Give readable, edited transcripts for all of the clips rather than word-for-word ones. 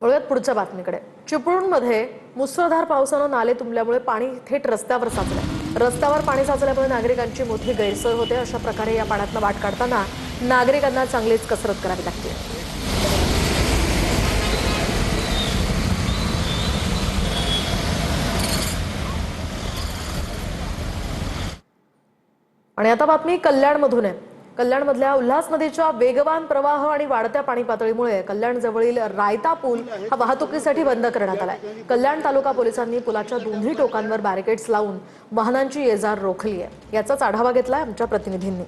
वळूयात पुढच्या बातमीकडे। चिपळूणमध्ये मुसळधार पावसानं नाले तुंबल्यामुळे पाणी थेट रस्त्यावर साचलंय। रस्त्यावर पाणी साचल्यामुळे नागरिकांची मोठी गैरसोय होते। अशा प्रकारे या पाण्यातून वाट काढताना नागरिकांना चांगलीच कसरत करावी लागते। आणि आता बातमी कल्याणमधून आहे। कल्याणमधल्या उल्हास नदीच्या वेगवान प्रवाह आणि वाढत्या पाणी पातळीमुळे कल्याण जवळील रायता पूल हा वाहतुकीसाठी बंद करण्यात आलाय। कल्याण तालुका पोलिसांनी पुलाच्या दोन्ही टोकांवर बॅरिकेड्स लावून वाहनांची ये-जा रोखली आहे। याचाच आढावा घेतलाय आमच्या प्रतिनिधींनी।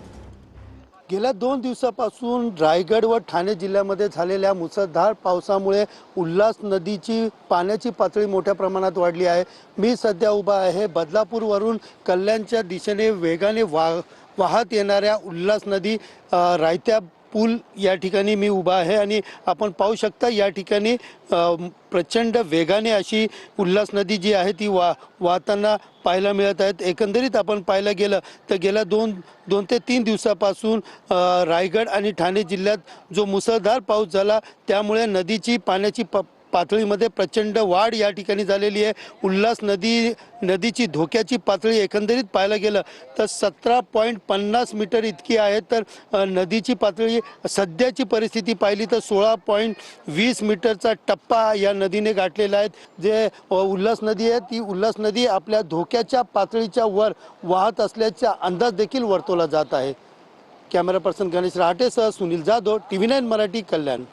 गेल्या 2 दिवसापासून रायगड व ठाणे जिल्ह्यामध्ये झालेल्या मुसळधार पावसामुळे उल्हास नदीची पाण्याची पातळी मोठ्या प्रमाणात वाढली आहे। मी सध्या उभा आहे बदलापूरवरून कल्याणच्या दिशेने वेगाने वाहत येणाऱ्या उल्हास नदी रायत्या पूल या ठिकाणी मी उभा आहे आणि आपण पाहू शकता या ठिकाणी प्रचंड वेगाने अशी उल्हास नदी जी आहे ती वाहताना पाहायला मिळत आहेत। एकंदरीत आपण पाहायला गेलं तर गेल्या दोन ते 3 दिवसापासून रायगड आणि ठाणे जिल्ह्यात जो मुसळधार पाऊस झाला त्यामुळे नदीची पाण्याची पातळीमध्ये प्रचंड वाढ या ठिकाणी झालेली आहे। उल्हास नदीची धोक्याची पातळी एकंदरीत पाहायला गेलं तर 17.50 मीटर इतकी आहे, तर नदीची पातळी सध्याची परिस्थिती पाहिली तर 16.20 मीटरचा टप्पा या नदीने गाठलेला आहे। जे उल्हास नदी आहे ती उल्हास नदी आपल्या धोक्याच्या पातळीच्या वर वाहत असल्याचा अंदाज देखील वर्तवला जात आहे। कॅमेरा पर्सन गणेश राहटेसह सुनील जाधव, TV9 मराठी, कल्याण।